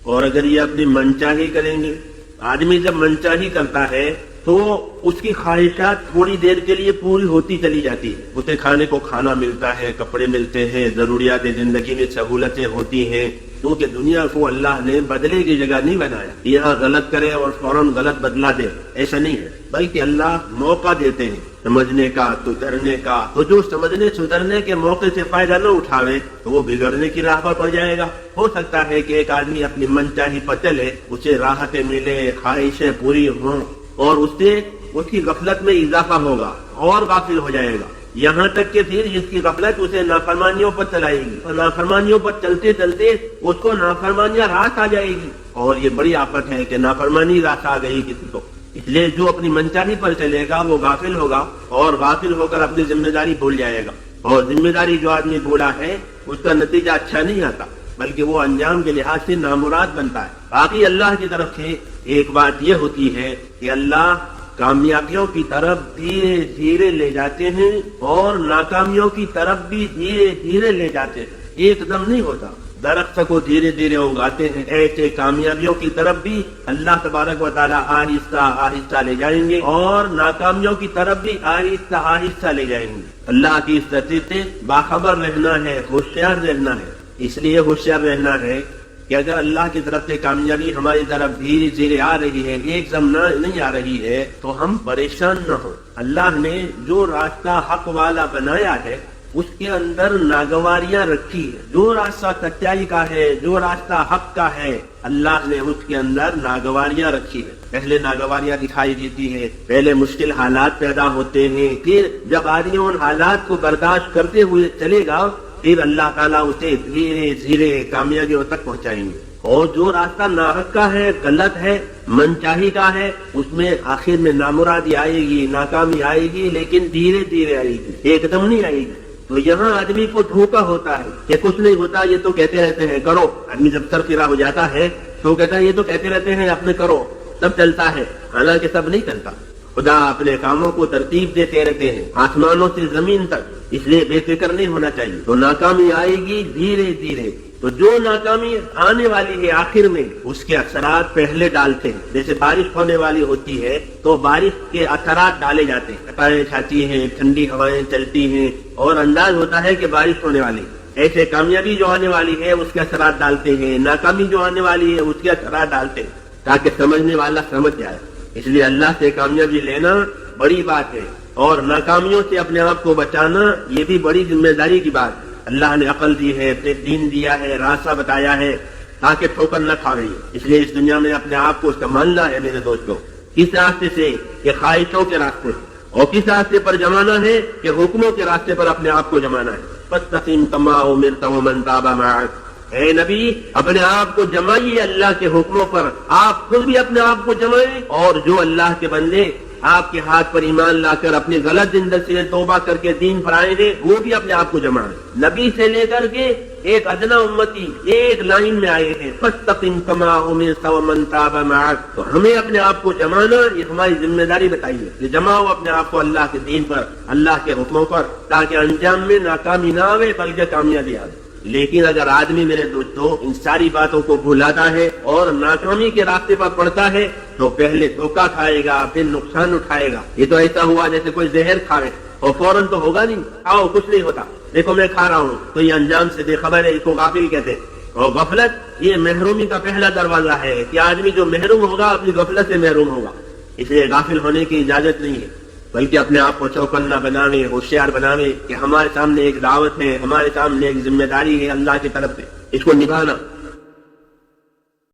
اور اگر یہ اپنی منچاہی کریں گے، آدمی جب منچاہی کرتا ہے تو اس کی خواہشات تھوڑی دیر کے لیے پوری ہوتی چلی جاتی ہے، اسے کھانے کو کھانا ملتا ہے، کپڑے ملتے ہیں، ضروریات زندگی میں سہولتیں ہوتی ہیں، کیونکہ دنیا کو اللہ نے بدلے کی جگہ نہیں بنایا، یہاں غلط کرے اور فوراً غلط بدلا دے، ایسا نہیں ہے، بلکہ اللہ موقع دیتے ہیں سمجھنے کا، سدھرنے کا۔ تو جو سمجھنے سدھرنے کے موقع سے فائدہ نہ اٹھاوے تو وہ بگڑنے کی راہ پر پڑ جائے گا۔ ہو سکتا ہے کہ ایک آدمی اپنی منچاہی پر چلے، اسے راحتیں ملے، خواہشیں پوری ہوں، اور اس سے اس کی غفلت میں اضافہ ہوگا اور غافل ہو جائے گا، یہاں تک کہ پھر اس کی غفلت اسے نافرمانیوں پر چلائے گی، اور نافرمانیوں پر چلتے چلتے اس کو نافرمانیاں راس آ جائے گی، اور یہ بڑی آفت ہے کہ نافرمانی راس آ گئی کسی کو۔ اس لیے جو اپنی منچانی پر چلے گا وہ غافل ہوگا، اور غافل ہو کر اپنی ذمہ داری بھول جائے گا، اور ذمہ داری جو آدمی بھولا ہے اس کا نتیجہ اچھا نہیں آتا، بلکہ وہ انجام کے لحاظ سے نامراد بنتا ہے۔ باقی اللہ کی طرف سے ایک بات یہ ہوتی ہے کہ اللہ کامیابیوں کی طرف دھیرے دھیرے لے جاتے ہیں اور ناکامیوں کی طرف بھی دھیرے دھیرے لے جاتے ہیں، ایک دم نہیں ہوتا۔ درخت کو دھیرے دھیرے اگاتے ہیں، ایسے کامیابیوں کی طرف بھی اللہ تبارک و تعالیٰ آہستہ آہستہ لے جائیں گے، اور ناکامیوں کی طرف بھی آہستہ آہستہ لے جائیں گے۔ اللہ کی اس ترتیب سے باخبر رہنا ہے، ہوشیار رہنا ہے۔ اس لیے ہوشیار رہنا ہے کہ اگر اللہ کی طرف سے کامیابی ہماری طرف دھیرے دھیرے آ رہی ہے، ایک دم نہیں آ رہی ہے، تو ہم پریشان نہ ہوں۔ اللہ نے جو راستہ حق والا بنایا ہے اس کے اندر ناگواریاں رکھی ہے، جو راستہ سچائی کا ہے، جو راستہ حق کا ہے، اللہ نے اس کے اندر ناگواریاں رکھی ہے۔ پہلے ناگواریاں دکھائی دیتی ہے، پہلے مشکل حالات پیدا ہوتے ہیں، پھر جب آدمی ان حالات کو برداشت کرتے ہوئے چلے گا پھر اللہ تعالیٰ اسے دھیرے دھیرے کامیابیوں تک پہنچائیں گے۔ اور جو راستہ ناحق کا ہے، غلط ہے، منچاہی کا ہے، اس میں آخر میں نامرادی آئے گی، ناکامی آئے گی، لیکن دھیرے دھیرے آئے گی، ایک دم نہیں آئے گی۔ تو یہاں آدمی کو دھوکا ہوتا ہے کہ کچھ نہیں ہوتا، یہ تو کہتے رہتے ہیں کرو۔ آدمی جب سرفراہ ہو جاتا ہے تو کہتا ہے یہ تو کہتے رہتے ہیں اپنے کرو، تب چلتا ہے، حالانکہ سب نہیں چلتا۔ خدا اپنے کاموں کو ترتیب دیتے رہتے ہیں آسمانوں سے زمین تک، اس لیے بے فکر نہیں ہونا چاہیے۔ تو ناکامی آئے گی دھیرے دھیرے، تو جو ناکامی آنے والی ہے آخر میں اس کے اثرات پہلے ڈالتے ہیں۔ جیسے بارش ہونے والی ہوتی ہے تو بارش کے اثرات ڈالے جاتے ہیں، ہوایں چھاتی ہیں، ٹھنڈی ہوائیں چلتی ہیں، اور انداز ہوتا ہے کہ بارش ہونے والی ہے۔ ایسے کامیابی جو آنے والی ہے اس کے اثرات ڈالتے ہیں، ناکامی جو آنے والی ہے اس کے اثرات ڈالتے ہیں، تاکہ سمجھنے والا سمجھ جائے۔ اس لیے اللہ سے کامیابی لینا بڑی بات ہے، اور ناکامیوں سے اپنے آپ کو بچانا یہ بھی بڑی ذمہ داری کی بات ہے۔ اللہ نے عقل دی ہے، اپنے دین دیا ہے، راستہ بتایا ہے تاکہ ٹھوکر نہ کھا رہی ہے۔ اس لیے اس دنیا میں اپنے آپ کو سنبھالنا ہے میرے دوستوں، کس راستے سے کہ خواہشوں کے راستے، اور کس راستے پر جمانا ہے کہ حکموں کے راستے پر اپنے آپ کو جمانا ہے۔ فاستقم کما امرت ومن تاب معک، اے نبی اپنے آپ کو جمائیے اللہ کے حکموں پر، آپ خود بھی اپنے آپ کو جمائیں، اور جو اللہ کے بندے آپ کے ہاتھ پر ایمان لا کر اپنی غلط زندگی سے توبہ کر کے دین پر آئے ہیں وہ بھی اپنے آپ کو جمائیں۔ نبی سے لے کر کے ایک ادنا امتی ایک لائن میں آئے ہیں، فاستقم کما امرت ومن تاب معک۔ تو ہمیں اپنے آپ کو جمانا یہ ہماری ذمہ داری بتائیے کہ جماؤ اپنے آپ کو اللہ کے دین پر، اللہ کے حکموں پر، تاکہ انجام میں ناکامی نہ آئے بلکہ کامیابی آئے۔ لیکن اگر آدمی میرے دوستوں ان ساری باتوں کو بھولاتا ہے اور ناکامی کے راستے پر پڑتا ہے تو پہلے دھوکہ کھائے گا، پھر نقصان اٹھائے گا۔ یہ تو ایسا ہوا جیسے کوئی زہر کھائے اور فوراً تو ہوگا نہیں، کھاؤ کچھ نہیں ہوتا، دیکھو میں کھا رہا ہوں، تو یہ انجام سے بے خبر ہے، اس کو غافل کہتے ہیں۔ اور غفلت یہ محرومی کا پہلا دروازہ ہے کہ آدمی جو محروم ہوگا اپنی غفلت سے محروم ہوگا، اس لیے غافل ہونے کی اجازت نہیں ہے، بلکہ اپنے آپ کو چوکنا بناوے، ہوشیار بناوے کہ ہمارے سامنے ایک دعوت ہے، ہمارے سامنے ایک ذمہ داری ہے اللہ کی طرف سے، اس کو نبھانا۔